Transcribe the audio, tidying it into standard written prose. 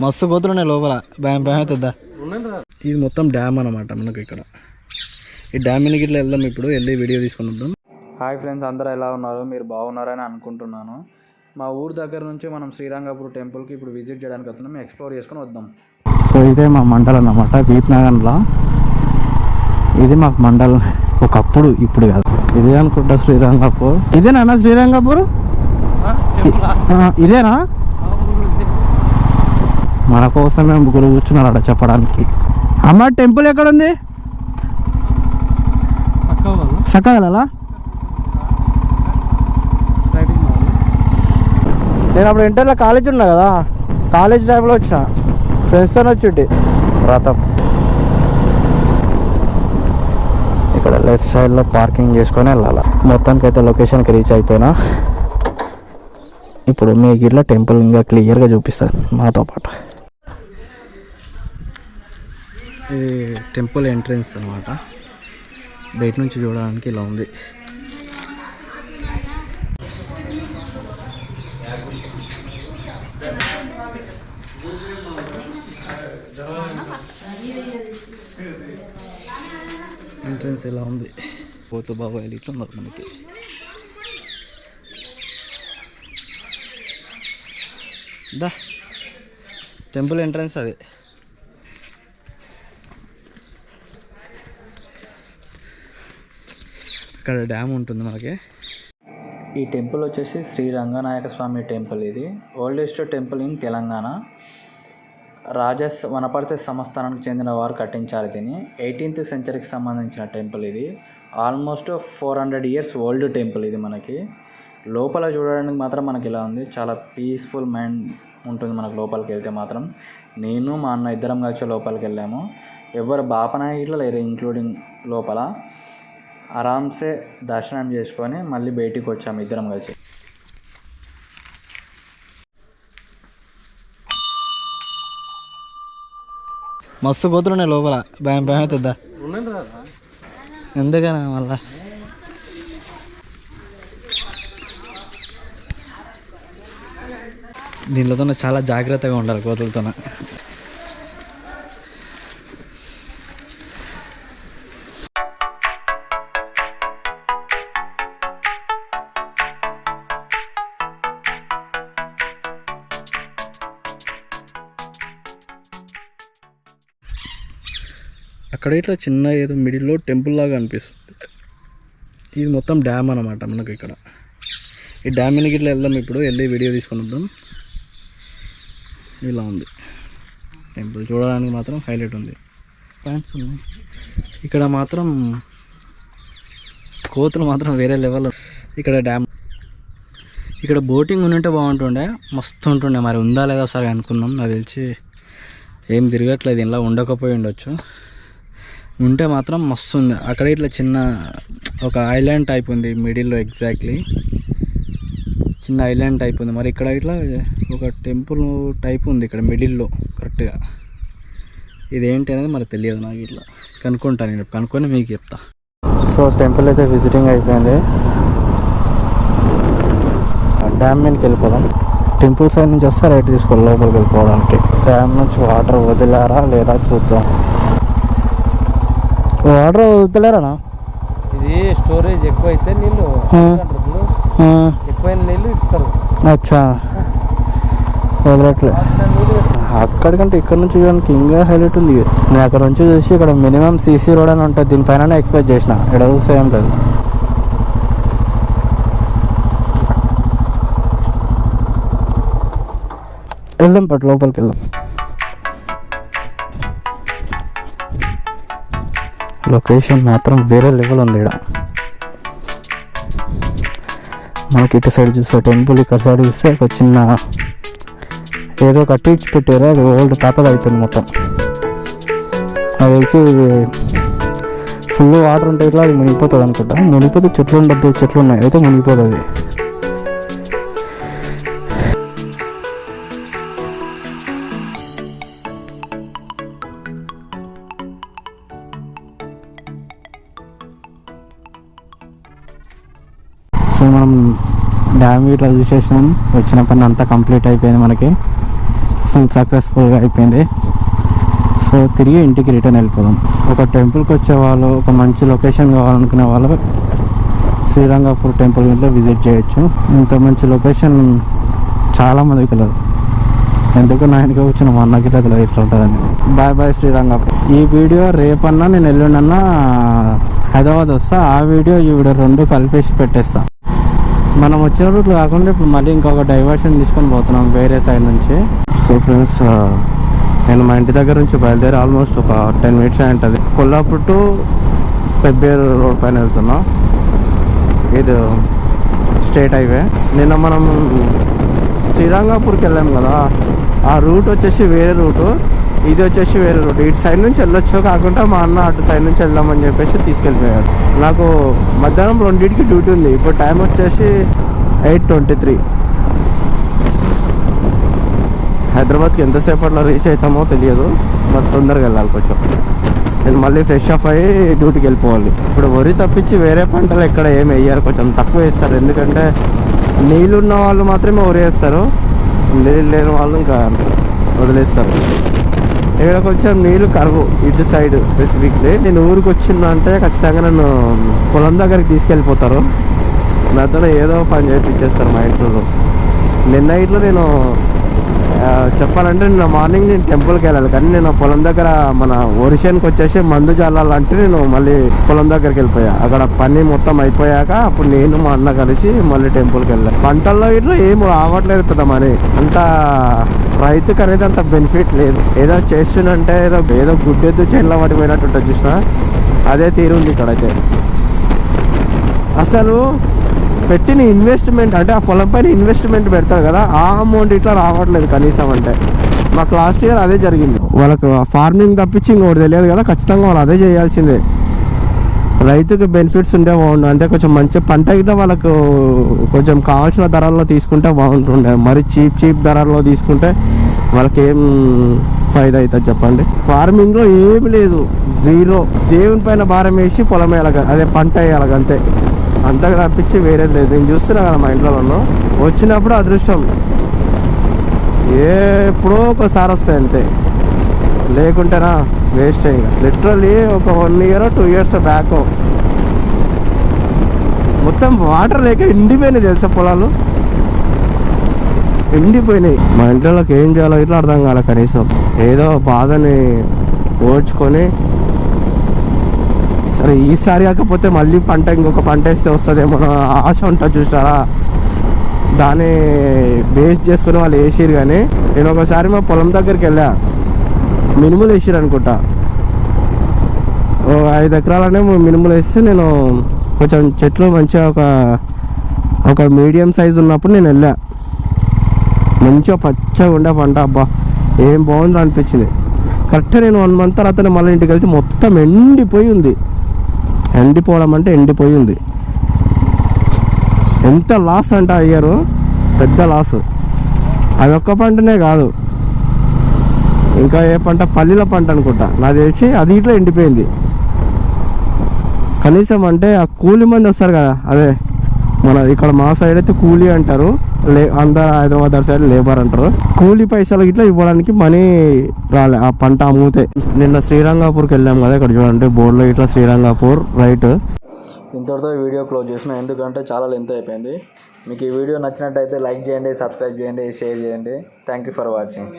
మస్తు కోతులున్నాయి లోపల. భయం భయం అవుతుందా. ఇది మొత్తం డ్యామ్ అనమాట మనకు ఇక్కడ. ఈ డ్యామ్ కి ఇట్లా వెళ్దాం, ఇప్పుడు వెళ్ళి వీడియో తీసుకుని వద్దాం. హాయ్ ఫ్రెండ్స్, అందరూ ఎలా ఉన్నారు? మీరు బాగున్నారని అనుకుంటున్నాను. మా ఊరు దగ్గర నుంచి మనం శ్రీరంగపూర్ టెంపుల్కి ఇప్పుడు విజిట్ చేయడానికి వస్తున్నాం. ఎక్స్ప్లోర్ చేసుకుని వద్దాం. సో ఇదే మా మండలం అన్నమాట, దీప్నగర్లో. ఇది మాకు మండలం ఒకప్పుడు, ఇప్పుడు కాదు. ఇదే అనుకుంటా శ్రీరంగపూర్. ఇదేనా శ్రీరంగపూర్? ఇదేనా? మన కోసమే ముగ్గురు కూర్చున్నారు అక్కడ చెప్పడానికి. అమ్మ టెంపుల్ ఎక్కడ ఉంది? సక్కగల. నేను అప్పుడు ఇంటర్లో కాలేజ్ ఉన్నా కదా, కాలేజ్ టైంలో వచ్చిన ఫ్రెండ్స్తో వచ్చి వ్రతం. ఇక్కడ లెఫ్ట్ సైడ్లో పార్కింగ్ చేసుకొని వెళ్ళాలి. మొత్తానికి అయితే లొకేషన్కి రీచ్ అయిపోయినా. ఇప్పుడు మీకు ఇట్లా టెంపుల్ ఇంకా క్లియర్గా చూపిస్తాను మాతో పాటు. ఇది టెంపుల్ ఎంట్రన్స్ అనమాట. బయట నుంచి చూడడానికి ఇలా ఉంది. ఎంట్రన్స్ ఇలా ఉంది. పోతూ బాబాయ్ ఇట్లా ఉన్నారు మనకి. దా టెంపుల్ ఎంట్రన్స్ అది. ఇక్కడ డ్యామ్ ఉంటుంది మనకి. ఈ టెంపుల్ వచ్చేసి శ్రీ రంగనాయక స్వామి టెంపుల్. ఇది oldest temple in Telangana. Wanaparthy సంస్థానానికి చెందిన వారు కట్టించారు దీన్ని. 18th సెంచరీకి సంబంధించిన టెంపుల్ ఇది. ఆల్మోస్ట్ 400 years ఓల్డ్ టెంపుల్ ఇది. మనకి లోపల చూడడానికి మాత్రం మనకి ఇలా ఉంది. చాలా పీస్ఫుల్ మైండ్ ఉంటుంది మనకు లోపలికి వెళ్తే మాత్రం. నేను మా అన్న ఇద్దరం కలిసి లోపలికి వెళ్ళాము. ఎవరు బాపనాయకులు లేరు ఇంక్లూడింగ్ లోపల. ఆరామ్సే దర్శనం చేసుకొని మళ్ళీ బయటికి వచ్చాము ఇద్దరం కలిసి. మస్తు కోతులున్నాయి లోపల. భయం భయం అవుతుందా. ఎందుకనా మళ్ళా. దీనిలో చాలా జాగ్రత్తగా ఉండాలి కోతులతో. అక్కడ ఇట్లా చిన్న ఏదో మిడిల్లో టెంపుల్ లాగా అనిపిస్తుంది. ఇది మొత్తం డ్యామ్ అనమాట మనకు ఇక్కడ. ఈ డ్యామ్ కి ఇట్లా వెళ్దాం, ఇప్పుడు వెళ్ళి వీడియో తీసుకుని వద్దాం. ఇలా ఉంది టెంపుల్. చూడడానికి మాత్రం హైలైట్ ఉంది. ఫ్యాన్స్ ఉన్నాయి ఇక్కడ మాత్రం. కోతులు మాత్రం వేరే లెవెల్. ఇక్కడ డ్యామ్, ఇక్కడ బోటింగ్ ఉంటే బాగుంటుండే, మస్తు ఉంటుండే. మరి ఉందా లేదా సరే అనుకుందాం. నాకు తెలిసి ఏం తిరగట్లేదు, ఇలా ఉండకపోయి ఉండొచ్చు. ఉంటే మాత్రం మస్తు ఉంది. అక్కడ ఇట్లా చిన్న ఒక ఐలాండ్ టైప్ ఉంది మిడిల్లో. ఎగ్జాక్ట్లీ చిన్న ఐలాండ్ టైప్ ఉంది. మరి ఇక్కడ ఇట్లా ఒక టెంపుల్ టైప్ ఉంది ఇక్కడ మిడిల్లో కరెక్ట్గా. ఇదేంటి అనేది మరి తెలియదు నాకు. ఇట్లా కనుక్కుంటాను, నేను కనుక్కొని మీకు చెప్తా. సో టెంపుల్ అయితే విజిటింగ్ అయిపోయింది. డ్యామ్ మీదకి వెళ్ళిపోదాం. టెంపుల్ సైడ్ నుంచి వస్తే రైట్ తీసుకోవాలి లోపలికి వెళ్ళిపోవడానికి. డ్యామ్ నుంచి వాటర్ వదిలారా లేదా చూద్దాం. వాటర్ వదులుతలేరా? ఇది స్టోరేజ్ ఎక్కువ అయితే నీళ్ళు ఎక్కువైన నీళ్ళు ఇస్తారు. అచ్చా, వదలట్లే. అక్కడికంటే ఇక్కడ నుంచి చూడడానికి ఇంకా హైలైట్ ఉంది. నేను అక్కడ నుంచి చూసి ఇక్కడ మినిమం సీసీ రోడ్ అని ఉంటుంది. దీనిపైన ఎక్స్పెక్ట్ చేసిన. ఇక్కడ చూస్తే ఏం లేదు. వెళ్దాం పట్టు, లోపలికి వెళ్దాం. లొకేషన్ మాత్రం వేరే లెవెల్ ఉంది ఇక్కడ. మనకి ఇటు సైడ్ చూస్తే టెంపుల్, ఇక్కడ సైడ్ చూస్తే ఒక చిన్న ఏదో కట్టించి పెట్టారు. అది ఓల్డ్ పాతది అవుతుంది మొత్తం. అది వచ్చి ఫుల్ వాటర్ ఉంటే ఇట్లా అది మునిగిపోతుంది అనుకుంటా. మునిగిపోతే చెట్లు ఉండద్దు, చెట్లు ఉన్నాయి అయితే మునిగిపోతుంది. సో మనం డ్యామ్ ఇట్లా చూసేసినాం. వచ్చిన పని అంతా కంప్లీట్ అయిపోయింది మనకి. ఫుల్ సక్సెస్ఫుల్గా అయిపోయింది. సో తిరిగి ఇంటికి రిటర్న్ వెళ్ళిపోదాం. ఒక టెంపుల్కి వచ్చే వాళ్ళు, ఒక మంచి లొకేషన్ కావాలనుకునే వాళ్ళు శ్రీరంగపూర్ టెంపుల్ ఇంట్లో విజిట్ చేయొచ్చు. ఇంత మంచి లొకేషన్ చాలామందికి తెలియదు. ఎందుకు నా ఇంటికి వచ్చిన మా అన్నకి తెలియదు ఇట్లా ఉంటుందని. Bye bye Srirangapur. ఈ వీడియో రేపన్నా నేను ఎల్లుండన్నా హైదరాబాద్ వస్తా. ఆ వీడియో ఈ వీడియో రెండు కలిపేసి పెట్టేస్తా. మనం వచ్చిన రూట్లు కాకుండా ఇప్పుడు మళ్ళీ ఇంకొక డైవర్షన్ తీసుకొని పోతున్నాం వేరే సైడ్ నుంచి. సో ఫ్రెండ్స్, నేను మా ఇంటి దగ్గర నుంచి బయలుదేరి ఆల్మోస్ట్ ఒక 10 minutes ఉంటుంది. కొల్లాపూర్ టు పెబ్బేరు రోడ్ పైన వెళ్తున్నా. ఇది స్టేట్ హైవే. నిన్న మనం శ్రీరంగపూర్కి వెళ్ళాం కదా, ఆ రూట్ వచ్చేసి వేరే రూటు, ఇది వచ్చేసి వేరే రూట్. ఇటు సైడ్ నుంచి వెళ్ళొచ్చు, కాకుండా మా అన్న అటు సైడ్ నుంచి వెళ్దామని చెప్పేసి తీసుకెళ్ళిపోయాడు. నాకు మధ్యాహ్నం 2కి డ్యూటీ ఉంది. ఇప్పుడు టైం వచ్చేసి 8:23. హైదరాబాద్కి ఎంతసేపట్లో రీచ్ అవుతామో తెలియదు, బట్ తొందరగా వెళ్ళాలి కొంచెం. నేను మళ్ళీ ఫ్రెష్ అప్ అయ్యి డ్యూటీకి వెళ్ళిపోవాలి. ఇప్పుడు వరి తప్పించి వేరే పంటలు ఎక్కడ ఏమి వేయరు, కొంచెం తక్కువ వేస్తారు. ఎందుకంటే నీళ్ళు ఉన్న వాళ్ళు మాత్రమే వరి వేస్తారు, నీళ్ళు లేని వాళ్ళు ఇంకా వదిలేస్తారు. ఇక్కడ కొంచెం నీళ్ళు కరువు ఇటు సైడ్ స్పెసిఫిక్లీ. నేను ఊరికి వచ్చిందంటే ఖచ్చితంగా నన్ను పొలం దగ్గరికి తీసుకెళ్ళిపోతారు. నాతో ఏదో పని చేయించేస్తారు మా ఇంట్లో. నిన్న ఇట్లో నేను చెప్పాలంటే నిన్న మార్నింగ్ నేను టెంపుల్కి వెళ్ళాలి, కానీ నేను పొలం దగ్గర మన ఒరిషన్కి వచ్చేసి మందు చల్లాలంటే నేను మళ్ళీ పొలం దగ్గరికి వెళ్ళిపోయా. అక్కడ పని మొత్తం అయిపోయాక అప్పుడు నేను మా అన్న కలిసి మళ్ళీ టెంపుల్కి వెళ్ళాను. పంటల్లో ఇట్లా ఏం రావట్లేదు పెద్ద మనీ. అంత రైతుకి అనేది అంత బెనిఫిట్ లేదు. ఏదో చేస్తుందంటే ఏదో గుడ్డెద్దు చేనులో పడిపోయినట్టు ఉంటుంది చూసిన, అదే తీరుంది ఇక్కడైతే. అసలు పెట్టిన ఇన్వెస్ట్మెంట్ అంటే ఆ పొలం పైన ఇన్వెస్ట్మెంట్ పెడతారు కదా, ఆ అమౌంట్ ఇట్లా రావట్లేదు కనీసం. అంటే మాకు లాస్ట్ ఇయర్ అదే జరిగింది. వాళ్ళకు ఫార్మింగ్ తప్పించి ఇంకోటి తెలియదు కదా, ఖచ్చితంగా వాళ్ళు అదే చేయాల్సిందే. రైతుకి బెనిఫిట్స్ ఉంటే బాగుండు. అంటే కొంచెం మంచి పంట అయితే వాళ్ళకు కొంచెం కావాల్సిన ధరల్లో తీసుకుంటే బాగుంటుండే. మరి చీప్ ధరల్లో తీసుకుంటే వాళ్ళకి ఏం ఫైదా అవుతుంది చెప్పండి. ఫార్మింగ్లో ఏమి లేదు, జీరో. దేవుని పైన భారం వేసి పొలం వేయాలి, అదే పంట వేయాలి అంతే. అంతకు తప్పించి వేరేది లేదు. నేను చూస్తున్నా కదా మా ఇంట్లో వచ్చినప్పుడు అదృష్టం, ఎప్పుడో ఒకసారి వస్తాయి అంతే, లేకుంటేనా వేస్ట్. ఇంకా లిటరల్లీ ఒక 1 year 2 years బ్యాక్ మొత్తం వాటర్ లేక ఎండిపోయినాయి తెలుసా, పొలాలు ఎండిపోయినాయి. మా ఇంట్లోకి ఏం చేయాలో ఇట్లా అర్థం కాలే. కనీసం ఏదో బాధని ఓడ్చుకొని సరే ఈసారి కాకపోతే మళ్ళీ పంట ఇంకొక పంట వేస్తే వస్తుందేమో ఆశ ఉంటుంది చూసారా, దాన్ని బేస్ చేసుకుని వాళ్ళు వేసిరు. కానీ నేను ఒకసారి మా పొలం దగ్గరికి వెళ్ళా, మినుములు వేసిరు అనుకుంటా. 5 ఎకరాలనే మినుములు వేస్తే నేను కొంచెం చెట్లు మంచిగా ఒక మీడియం సైజు ఉన్నప్పుడు నేను వెళ్ళా. మంచిగా పచ్చగా ఉండే పంట, అబ్బా ఏం బాగుందో అనిపించింది. కరెక్ట్గా నేను 1 month తర్వాత మళ్ళీ ఇంటికి వెళ్తే మొత్తం ఎండిపోయి ఉంది. ఎండిపోవడం అంటే ఎండిపోయి ఉంది. ఎంత లాస్ అంటే అయ్యారు, పెద్ద లాస్. అదొక్క పంటనే కాదు, ఇంకా ఏ పంట, పల్లీల పంట అనుకుంటా నాకు తెలిసి, అది ఇట్లా ఎండిపోయింది. కనీసం అంటే ఆ కూలి మంది వస్తారు కదా, అదే మన ఇక్కడ మా సైడ్ అయితే కూలీ అంటారు, అందరు హైదరాబాద్ సైడ్ లేబర్ అంటారు. కూలీ పైసలు ఇట్లా ఇవ్వడానికి మనీ రాలే ఆ పంట అమ్ముతే. నిన్న శ్రీరంగపూర్కి వెళ్ళాం కదా, ఇక్కడ చూడండి బోర్డులో ఇట్లా శ్రీరంగపూర్ రైట్. ఇంతటితో వీడియో క్లోజ్ చేసిన, ఎందుకంటే చాలా లెంత్ అయిపోయింది. మీకు ఈ వీడియో నచ్చినట్టయితే లైక్ చేయండి, సబ్స్క్రైబ్ చేయండి, షేర్ చేయండి. Thank you for watching.